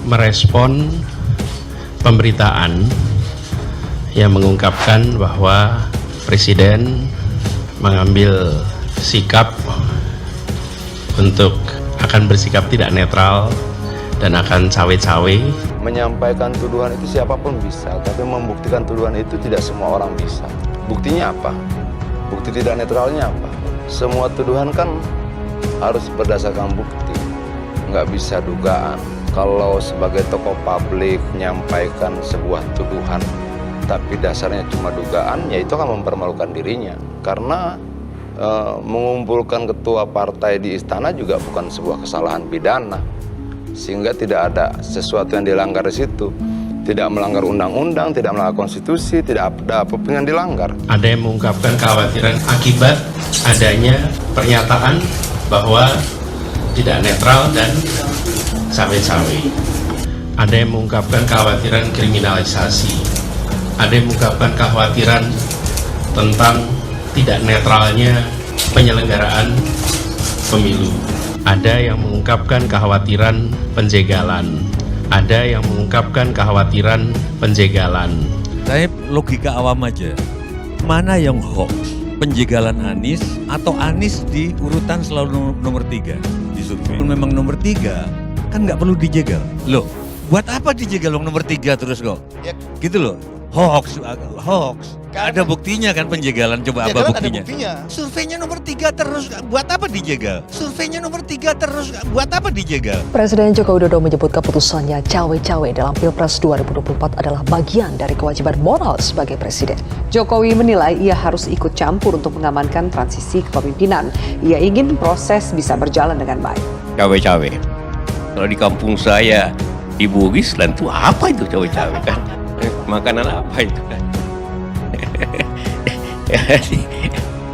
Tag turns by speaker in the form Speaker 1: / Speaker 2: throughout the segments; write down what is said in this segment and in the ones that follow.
Speaker 1: merespon pemberitaan yang mengungkapkan bahwa Presiden mengambil sikap untuk akan bersikap tidak netral dan akan cawe-cawe.
Speaker 2: Menyampaikan tuduhan itu siapapun bisa, tapi membuktikan tuduhan itu tidak semua orang bisa. Buktinya apa? Bukti tidak netralnya apa? Semua tuduhan kan harus berdasarkan bukti, nggak bisa dugaan. Kalau sebagai tokoh publik menyampaikan sebuah tuduhan, tapi dasarnya cuma dugaan, ya itu akan mempermalukan dirinya. Karena mengumpulkan ketua partai di istana juga bukan sebuah kesalahan pidana, sehingga tidak ada sesuatu yang dilanggar di situ. Tidak melanggar undang-undang, tidak melanggar konstitusi, tidak ada apapun yang dilanggar.
Speaker 1: Ada yang mengungkapkan kekhawatiran akibat adanya pernyataan bahwa tidak netral dan cawe-cawe. Ada yang mengungkapkan kekhawatiran kriminalisasi. Ada yang mengungkapkan kekhawatiran tentang tidak netralnya penyelenggaraan pemilu. Ada yang mengungkapkan kekhawatiran penjegalan. Ada yang mengungkapkan kekhawatiran penjegalan.
Speaker 3: Saya logika awam aja. Mana yang hoax? Penjegalan Anies atau Anies di urutan selalu nomor 3 di survei? Memang nomor 3 kan nggak perlu dijegal. Loh, buat apa dijegal nomor 3 terus kok? Ya. Gitu loh. Hoax. Gak ada buktinya kan penjegalan, coba apa buktinya? Surveinya nomor 3 terus, buat apa dijegal? Surveinya nomor 3 terus, buat apa dijegal?
Speaker 4: Presiden Joko Widodo menyebut keputusannya cawe-cawe dalam Pilpres 2024 adalah bagian dari kewajiban moral sebagai presiden. Jokowi menilai ia harus ikut campur untuk mengamankan transisi kepemimpinan. Ia ingin proses bisa berjalan dengan baik.
Speaker 5: Cawe-cawe. Kalau di kampung saya, di Bugis, dan itu apa itu cawe-cawe kan? Makanan apa itu kan?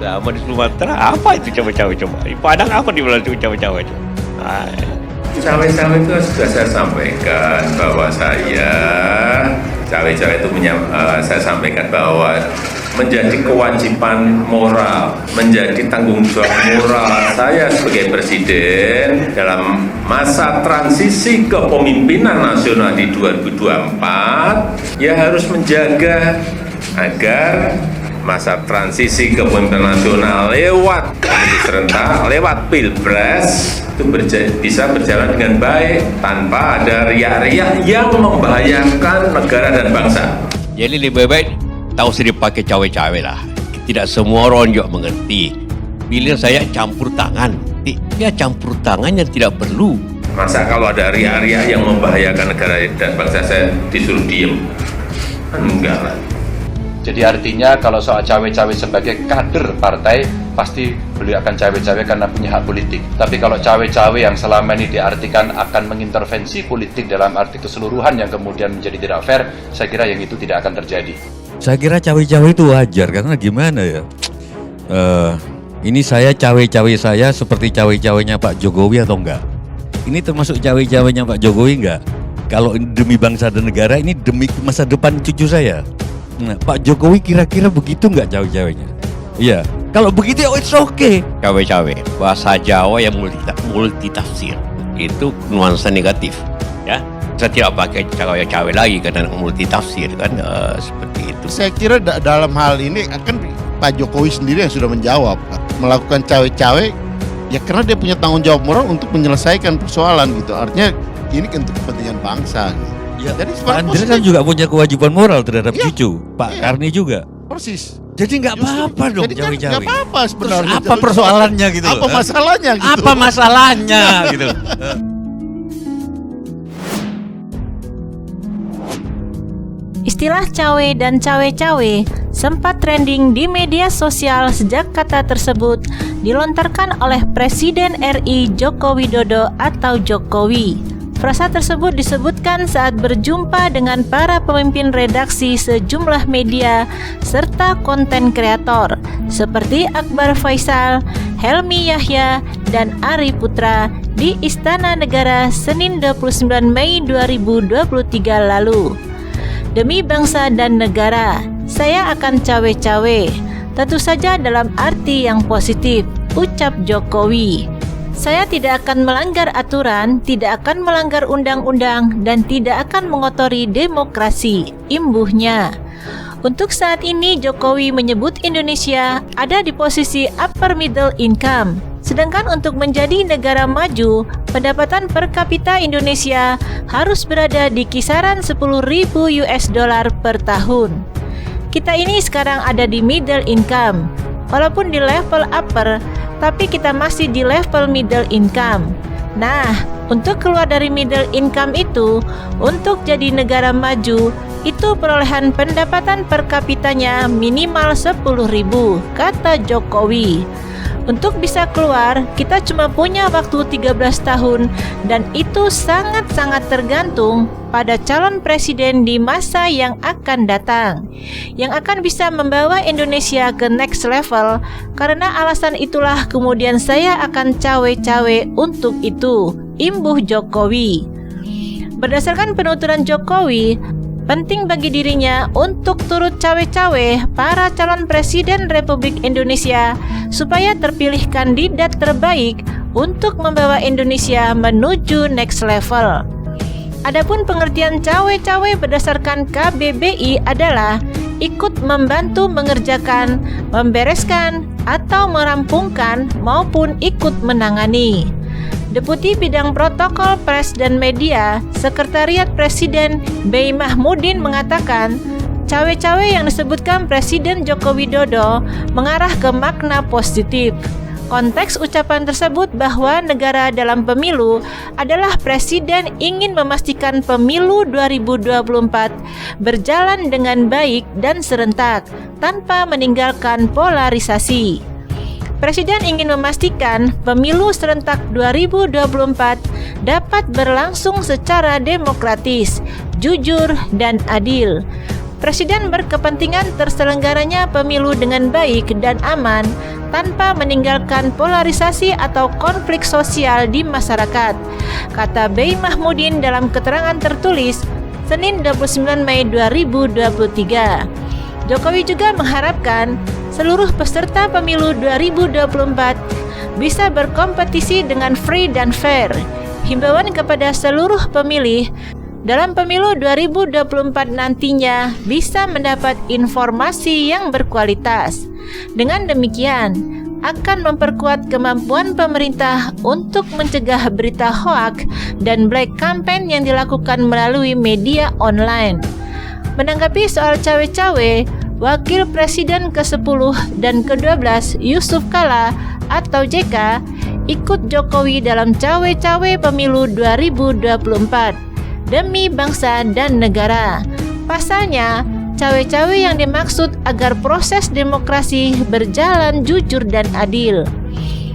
Speaker 5: Sama di Sumatera apa itu cawe-cawe coba? Di Padang apa di Belanda itu cawe-cawe?
Speaker 6: Cawe-cawe itu sudah saya sampaikan bahwa cawe-cawe itu saya sampaikan bahwa menjadi kewajiban moral, menjadi tanggung jawab moral saya sebagai presiden dalam masa transisi kepemimpinan nasional di 2024, ya harus menjaga agar masa transisi kepemimpinan nasional lewat pemilu serentak, lewat pilpres itu bisa berjalan dengan baik tanpa ada riak-riak yang membahayakan negara dan bangsa.
Speaker 5: Jadi lebih baik tahu sedih pakai cawe-cawe lah. Tidak semua orang juga mengerti. Pilihan saya campur tangan. Ya campur tangan yang tidak perlu.
Speaker 6: Masa kalau ada riak-riak yang membahayakan negara dan bangsa saya disuruh diem? Enggak lah.
Speaker 7: Jadi artinya kalau soal cawe-cawe sebagai kader partai, pasti beliau akan cawe-cawe karena punya hak politik. Tapi kalau cawe-cawe yang selama ini diartikan akan mengintervensi politik dalam arti keseluruhan yang kemudian menjadi tidak fair, saya kira yang itu tidak akan terjadi.
Speaker 3: Saya kira cawe-cawe itu wajar, karena gimana ya? Ini saya cawe-cawe saya seperti cawe-cawenya Pak Jokowi atau enggak? Ini termasuk cawe-cawenya Pak Jokowi enggak? Kalau demi bangsa dan negara, ini demi masa depan cucu saya. Nah, Pak Jokowi kira-kira begitu enggak cawe-cawenya? Iya, kalau begitu ya it's okay.
Speaker 5: Cawe-cawe, bahasa Jawa yang multitafsir, itu nuansa negatif, ya. Saya tidak pakai cawe-cawe lagi karena multitafsir kan, seperti itu.
Speaker 8: Saya kira dalam hal ini kan Pak Jokowi sendiri yang sudah menjawab, melakukan cawe-cawe ya karena dia punya tanggung jawab moral untuk menyelesaikan persoalan gitu. Artinya ini untuk kepentingan bangsa gitu.
Speaker 3: Ya, jadi Pak Andre kan juga punya kewajiban moral terhadap cucu, Pak Karni juga.
Speaker 8: Persis.
Speaker 3: Jadi nggak apa-apa dong
Speaker 8: jadi
Speaker 3: cawe-cawe.
Speaker 8: Nggak apa-apa sebenarnya.
Speaker 3: Terus apa persoalannya gitu?
Speaker 8: Apa masalahnya gitu?
Speaker 3: Apa masalahnya gitu?
Speaker 9: Istilah cawe dan cawe-cawe sempat trending di media sosial sejak kata tersebut dilontarkan oleh Presiden RI Joko Widodo atau Jokowi. Frasa tersebut disebutkan saat berjumpa dengan para pemimpin redaksi sejumlah media serta konten kreator seperti Akbar Faisal, Helmi Yahya, dan Ari Putra di Istana Negara Senin 29 Mei 2023 lalu. Demi bangsa dan negara, saya akan cawe-cawe, tentu saja dalam arti yang positif, ucap Jokowi. Saya tidak akan melanggar aturan, tidak akan melanggar undang-undang, dan tidak akan mengotori demokrasi, imbuhnya. Untuk saat ini, Jokowi menyebut Indonesia ada di posisi upper middle income. Sedangkan untuk menjadi negara maju, pendapatan per kapita Indonesia harus berada di kisaran 10.000 US dollar per tahun. Kita ini sekarang ada di middle income. Walaupun di level upper, tapi kita masih di level middle income. Nah, untuk keluar dari middle income itu, untuk jadi negara maju, itu perolehan pendapatan per kapitanya minimal 10.000, kata Jokowi. Untuk bisa keluar, kita cuma punya waktu 13 tahun dan itu sangat-sangat tergantung pada calon presiden di masa yang akan datang, yang akan bisa membawa Indonesia ke next level. Karena alasan itulah kemudian saya akan cawe-cawe untuk itu, imbuh Jokowi. Berdasarkan penuturan Jokowi, penting bagi dirinya untuk turut cawe-cawe para calon presiden Republik Indonesia supaya terpilih kandidat terbaik untuk membawa Indonesia menuju next level. Adapun pengertian cawe-cawe berdasarkan KBBI adalah ikut membantu mengerjakan, membereskan, atau merampungkan maupun ikut menangani. Deputi Bidang Protokol Pres dan Media, Sekretariat Presiden Bey Mahmudin mengatakan, cawe-cawe yang disebutkan Presiden Joko Widodo mengarah ke makna positif. Konteks ucapan tersebut bahwa negara dalam pemilu adalah Presiden ingin memastikan pemilu 2024 berjalan dengan baik dan serentak tanpa meninggalkan polarisasi. Presiden ingin memastikan pemilu serentak 2024 dapat berlangsung secara demokratis, jujur, dan adil. Presiden berkepentingan terselenggaranya pemilu dengan baik dan aman tanpa meninggalkan polarisasi atau konflik sosial di masyarakat, kata Bey Mahmudin dalam keterangan tertulis Senin 29 Mei 2023. Jokowi juga mengharapkan seluruh peserta pemilu 2024 bisa berkompetisi dengan free dan fair. Himbauan kepada seluruh pemilih dalam pemilu 2024 nantinya bisa mendapat informasi yang berkualitas. Dengan demikian, akan memperkuat kemampuan pemerintah untuk mencegah berita hoak dan black campaign yang dilakukan melalui media online. Menanggapi soal cawe-cawe, Wakil Presiden ke-10 dan ke-12 Yusuf Kala atau JK ikut Jokowi dalam cawe-cawe pemilu 2024 demi bangsa dan negara. Pasalnya, cawe-cawe yang dimaksud agar proses demokrasi berjalan jujur dan adil.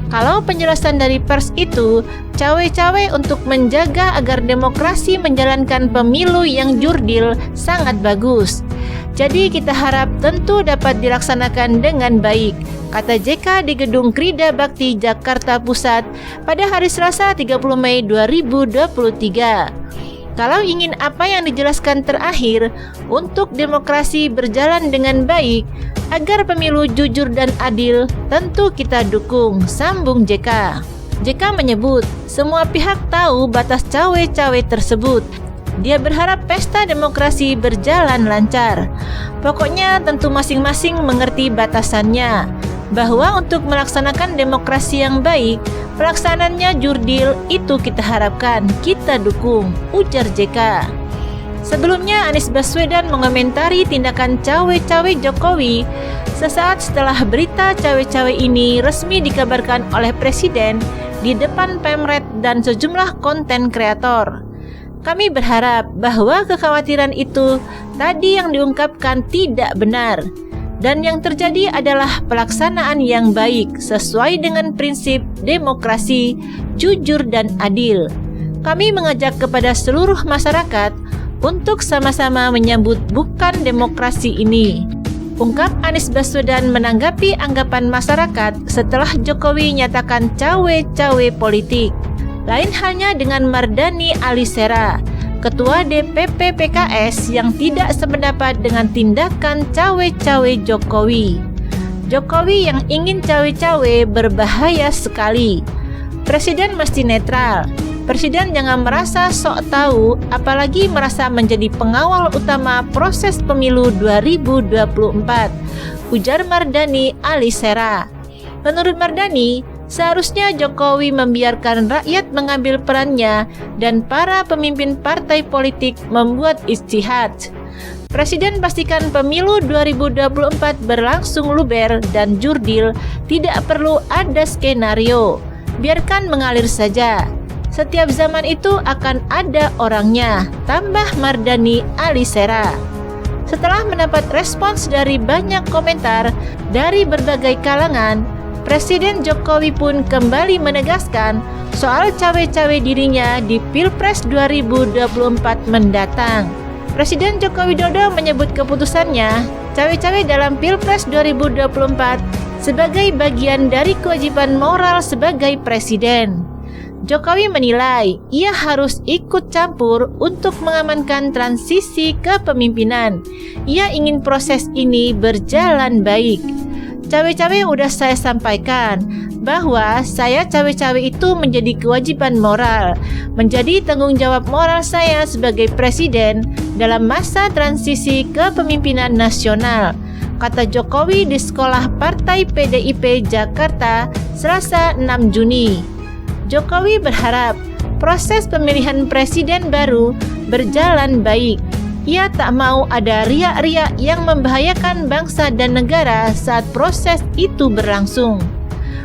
Speaker 9: Kalau penjelasan dari pers itu, cawe-cawe untuk menjaga agar demokrasi menjalankan pemilu yang jurdil sangat bagus. Jadi kita harap tentu dapat dilaksanakan dengan baik, kata JK di Gedung Krida Bakti Jakarta Pusat pada hari Selasa 30 Mei 2023. Kalau ingin apa yang dijelaskan terakhir untuk demokrasi berjalan dengan baik, agar pemilu jujur dan adil, tentu kita dukung, sambung JK. JK menyebut semua pihak tahu batas cawe-cawe tersebut. Dia berharap pesta demokrasi berjalan lancar. Pokoknya tentu masing-masing mengerti batasannya, bahwa untuk melaksanakan demokrasi yang baik, pelaksanaannya jurdil, itu kita harapkan, kita dukung, ujar JK. Sebelumnya Anies Baswedan mengomentari tindakan cawe-cawe Jokowi sesaat setelah berita cawe-cawe ini resmi dikabarkan oleh Presiden di depan Pemret dan sejumlah konten kreator. Kami berharap bahwa kekhawatiran itu tadi yang diungkapkan tidak benar, dan yang terjadi adalah pelaksanaan yang baik sesuai dengan prinsip demokrasi, jujur dan adil. Kami mengajak kepada seluruh masyarakat untuk sama-sama menyambut bukan demokrasi ini, ungkap Anies Baswedan menanggapi anggapan masyarakat setelah Jokowi nyatakan cawe-cawe politik. Lain halnya dengan Mardhani Alisera, Ketua DPP PKS yang tidak sependapat dengan tindakan cawe-cawe Jokowi. Jokowi yang ingin cawe-cawe berbahaya sekali. Presiden mesti netral. Presiden jangan merasa sok tahu, apalagi merasa menjadi pengawal utama proses pemilu 2024, ujar Mardani Alisera. Menurut Mardani, seharusnya Jokowi membiarkan rakyat mengambil perannya dan para pemimpin partai politik membuat ijtihad. Presiden pastikan pemilu 2024 berlangsung luber dan jurdil, tidak perlu ada skenario. Biarkan mengalir saja. Setiap zaman itu akan ada orangnya, tambah Mardani Alisera. Setelah mendapat respons dari banyak komentar dari berbagai kalangan, Presiden Jokowi pun kembali menegaskan soal cawe-cawe dirinya di Pilpres 2024 mendatang. Presiden Joko Widodo menyebut keputusannya cawe-cawe dalam Pilpres 2024 sebagai bagian dari kewajiban moral sebagai presiden. Jokowi menilai ia harus ikut campur untuk mengamankan transisi kepemimpinan. Ia ingin proses ini berjalan baik. Cawe-cawe udah saya sampaikan bahwa saya cawe-cawe itu menjadi kewajiban moral, menjadi tanggung jawab moral saya sebagai presiden dalam masa transisi kepemimpinan nasional, kata Jokowi di Sekolah Partai PDIP Jakarta, Selasa 6 Juni. Jokowi berharap proses pemilihan presiden baru berjalan baik. Ia tak mau ada riak-riak yang membahayakan bangsa dan negara saat proses itu berlangsung.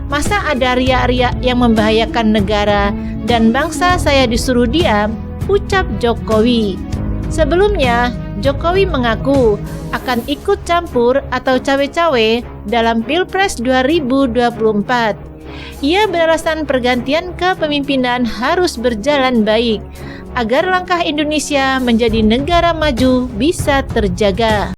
Speaker 9: Masa ada riak-riak yang membahayakan negara dan bangsa saya disuruh diam, ucap Jokowi. Sebelumnya, Jokowi mengaku akan ikut campur atau cawe-cawe dalam Pilpres 2024. Ia beralasan pergantian kepemimpinan harus berjalan baik agar langkah Indonesia menjadi negara maju bisa terjaga.